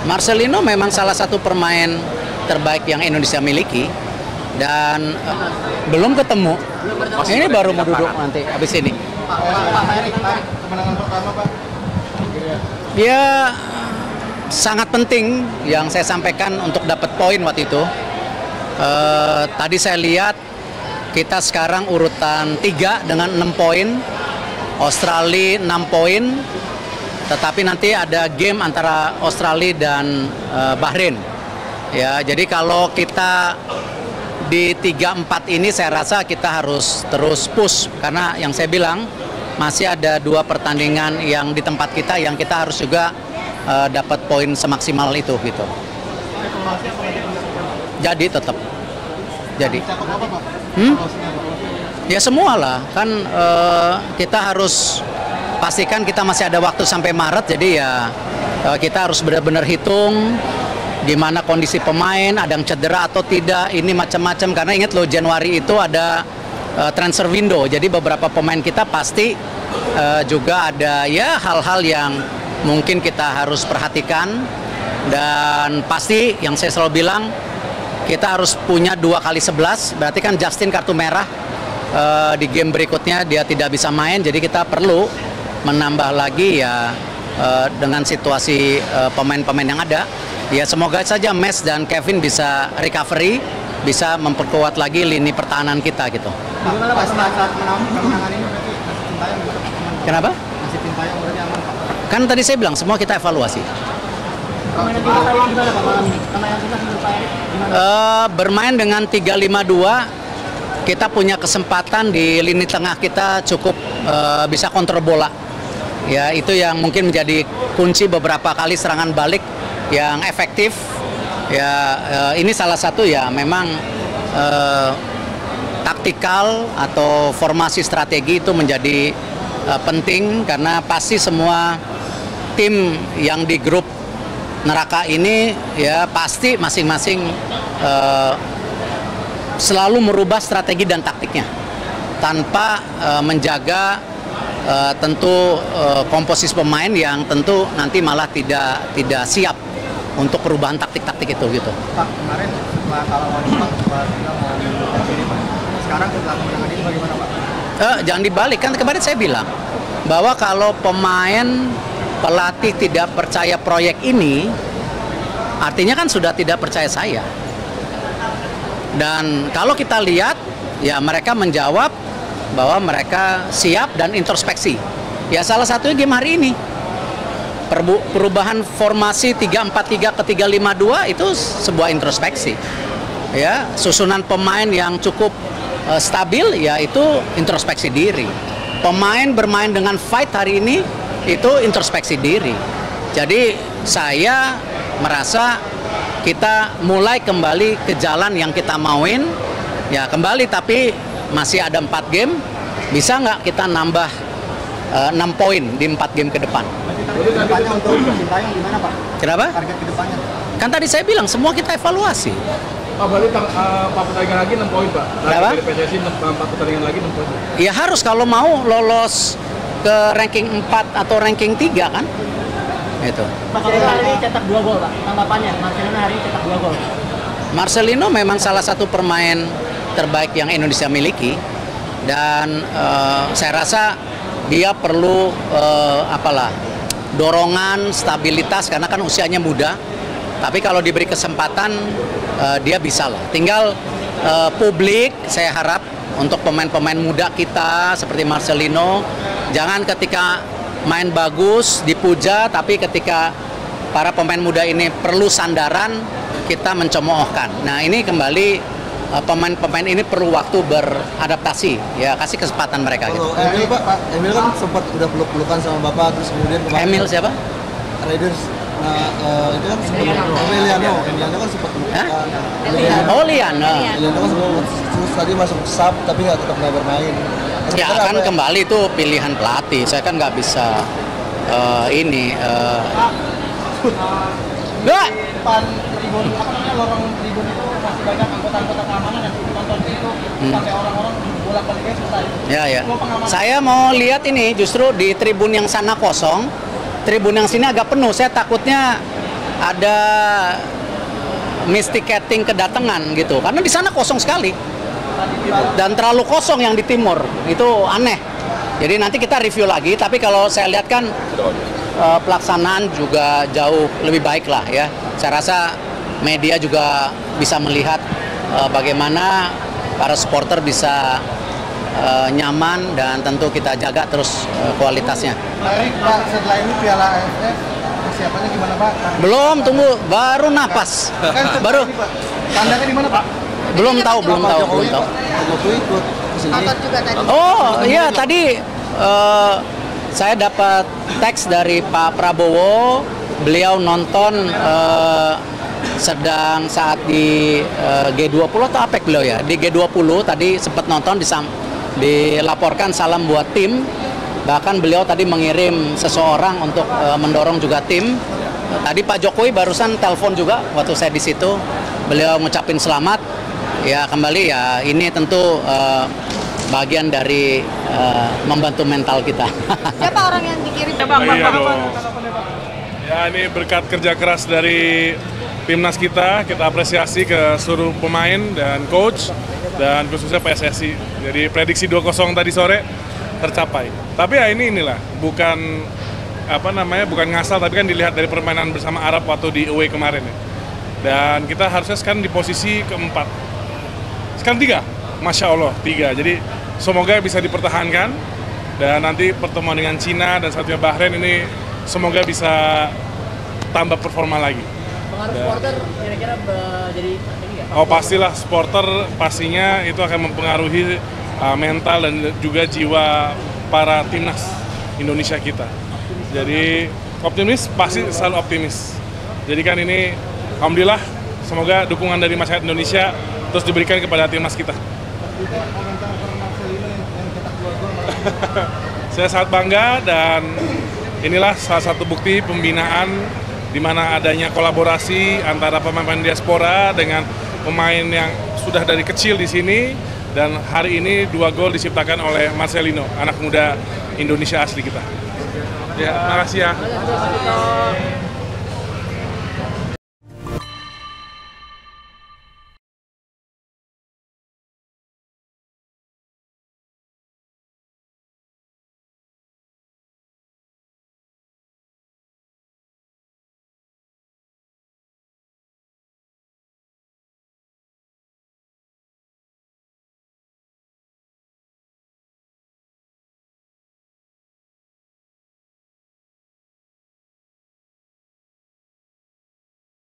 Marcelino memang salah satu pemain terbaik yang Indonesia miliki dan belum ketemu. Ini baru mau duduk nanti habis ini. Kemenangan pertama, Pak. Ya sangat penting yang saya sampaikan untuk dapat poin waktu itu. Tadi saya lihat kita sekarang urutan 3 dengan 6 poin, Australia 6 poin, tetapi nanti ada game antara Australia dan Bahrain. Ya, jadi kalau kita di 3-4 ini saya rasa kita harus terus push karena yang saya bilang masih ada 2 pertandingan yang di tempat kita yang kita harus juga dapat poin semaksimal itu gitu. Jadi tetap jadi. Ya semua lah kan kita harus pastikan kita masih ada waktu sampai Maret, jadi ya kita harus benar-benar hitung gimana kondisi pemain, ada yang cedera atau tidak, ini macam-macam karena ingat loh Januari itu ada transfer window, jadi beberapa pemain kita pasti juga ada ya hal-hal yang mungkin kita harus perhatikan dan pasti yang saya selalu bilang kita harus punya 2x11, berarti kan Justin kartu merah di game berikutnya dia tidak bisa main, jadi kita perlu menambah lagi ya dengan situasi pemain-pemain yang ada. Ya semoga saja Mes dan Kevin bisa recovery, bisa memperkuat lagi lini pertahanan kita gitu. Gimana Pak saat kemenangan ini berarti Sintayong juga aman? Kenapa? Masih Sintayong berarti aman, Pak. Kan tadi saya bilang semua kita evaluasi. Bermain dengan 3-5-2, kita punya kesempatan di lini tengah kita cukup bisa kontrol bola. Ya itu yang mungkin menjadi kunci beberapa kali serangan balik yang efektif. Ya ini salah satu ya memang taktikal atau formasi strategi itu menjadi penting karena pasti semua tim yang di grup neraka ini ya pasti masing-masing selalu merubah strategi dan taktiknya tanpa menjaga tentu komposisi pemain yang tentu nanti malah tidak siap untuk perubahan taktik-taktik itu gitu. Pak, kemarin setelah kalah lawan Jepang, Pak bilang mau mengundurkan diri, Pak. Sekarang setelah kemenangan ini bagaimana, Pak? Jangan dibalik, kan kemarin saya bilang bahwa kalau pemain pelatih tidak percaya proyek ini, artinya kan sudah tidak percaya saya. Dan kalau kita lihat, ya mereka menjawab bahwa mereka siap dan introspeksi. Ya salah satunya game hari ini. Perubahan formasi 3-4-3 ke 3-5-2 itu sebuah introspeksi. Ya, susunan pemain yang cukup stabil ya itu introspeksi diri. Pemain bermain dengan fight hari ini itu introspeksi diri. Jadi saya merasa kita mulai kembali ke jalan yang kita mauin. Ya kembali tapi masih ada 4 game. Bisa nggak kita nambah 6 poin di 4 game ke depan? Target kedepannya untuk Sintayong gimana, Pak? Kenapa? Target kedepannya. Kan tadi saya bilang semua kita evaluasi. Pak, berarti 4 pertandingan lagi 6 poin, Pak. Kenapa? Dari PSSI 4 pertandingan lagi 6 poin. Ya harus kalau mau lolos ke ranking 4 atau ranking 3 kan? Itu. Pak, kalau hari ini cetak 2 gol, Pak. Tanggapannya, Marcelino hari ini cetak 2 gol. Marcelino memang salah satu pemain terbaik yang Indonesia miliki dan saya rasa dia perlu dorongan, stabilitas karena kan usianya muda. Tapi kalau diberi kesempatan dia bisa lah. Tinggal publik saya harap untuk pemain-pemain muda kita seperti Marcelino jangan ketika main bagus dipuja, tapi ketika para pemain muda ini perlu sandaran kita mencemoohkan. Nah ini kembali pemain-pemain ini perlu waktu beradaptasi, ya kasih kesempatan mereka. Gitu. Emil, Pak, Emil kan sempat udah peluk-pelukan sama Bapak, terus kemudian kemarin Emil siapa? Raiders. Nah, itu kan Emiliano kan sempat pelukan. Oh Liano. Emiliano kan sempat tadi masuk sub tapi tetap nggak bermain. Ya kan kembali itu pilihan pelatih. Saya kan nggak bisa Depan tribun, lorong tribun itu masih banyak anggota-anggota keamanan yang nonton itu sampai orang-orang bolak-baliknya susah. Ya. Saya mau lihat ini justru di tribun yang sana kosong, tribun yang sini agak penuh. Saya takutnya ada mistiketing kedatangan gitu, karena di sana kosong sekali dan terlalu kosong yang di timur, itu aneh. Jadi nanti kita review lagi, tapi kalau saya lihat kan pelaksanaan juga jauh lebih baik lah ya. Saya rasa media juga bisa melihat bagaimana para supporter bisa nyaman, dan tentu kita jaga terus kualitasnya. Pak, setelah ini Piala AFF persiapannya gimana Pak? Belum, tunggu, baru napas. Kan Baru ini, Pak. Tandanya di mana Pak? belum tahu. Jokowi ikut kesini. Nonton juga tadi. Oh iya, tadi saya dapat teks dari Pak Prabowo, beliau nonton sedang saat di G20 atau APEC beliau ya, di G20 tadi sempat nonton, dilaporkan salam buat tim, bahkan beliau tadi mengirim seseorang untuk mendorong juga tim. Tadi Pak Jokowi barusan telepon juga waktu saya di situ, beliau ngucapin selamat. Ya kembali ya, ini tentu bagian dari membantu mental kita. Siapa orang yang dikirim? Iya dong. Ya ini berkat kerja keras dari timnas kita apresiasi ke seluruh pemain dan coach dan khususnya PSSI. Jadi prediksi 2-0 tadi sore tercapai. Tapi ya inilah bukan bukan ngasal, tapi kan dilihat dari permainan bersama Arab waktu di away kemarin ya. Dan kita harusnya sekarang di posisi keempat. Sekarang 3, Masya Allah 3. Jadi semoga bisa dipertahankan, dan nanti pertemuan dengan Cina dan satunya Bahrain ini semoga bisa tambah performa lagi. Pengaruh supporter kira-kira jadi ini nggak? Oh pastilah, supporter pastinya itu akan mempengaruhi mental dan juga jiwa para timnas Indonesia kita. Jadi optimis, pasti selalu optimis. Jadi kan ini alhamdulillah, semoga dukungan dari masyarakat Indonesia terus diberikan kepada timnas kita. Saya sangat bangga, dan inilah salah satu bukti pembinaan di mana adanya kolaborasi antara pemain diaspora dengan pemain yang sudah dari kecil di sini, dan hari ini 2 gol diciptakan oleh Marcelino, anak muda Indonesia asli kita. Ya, makasih ya.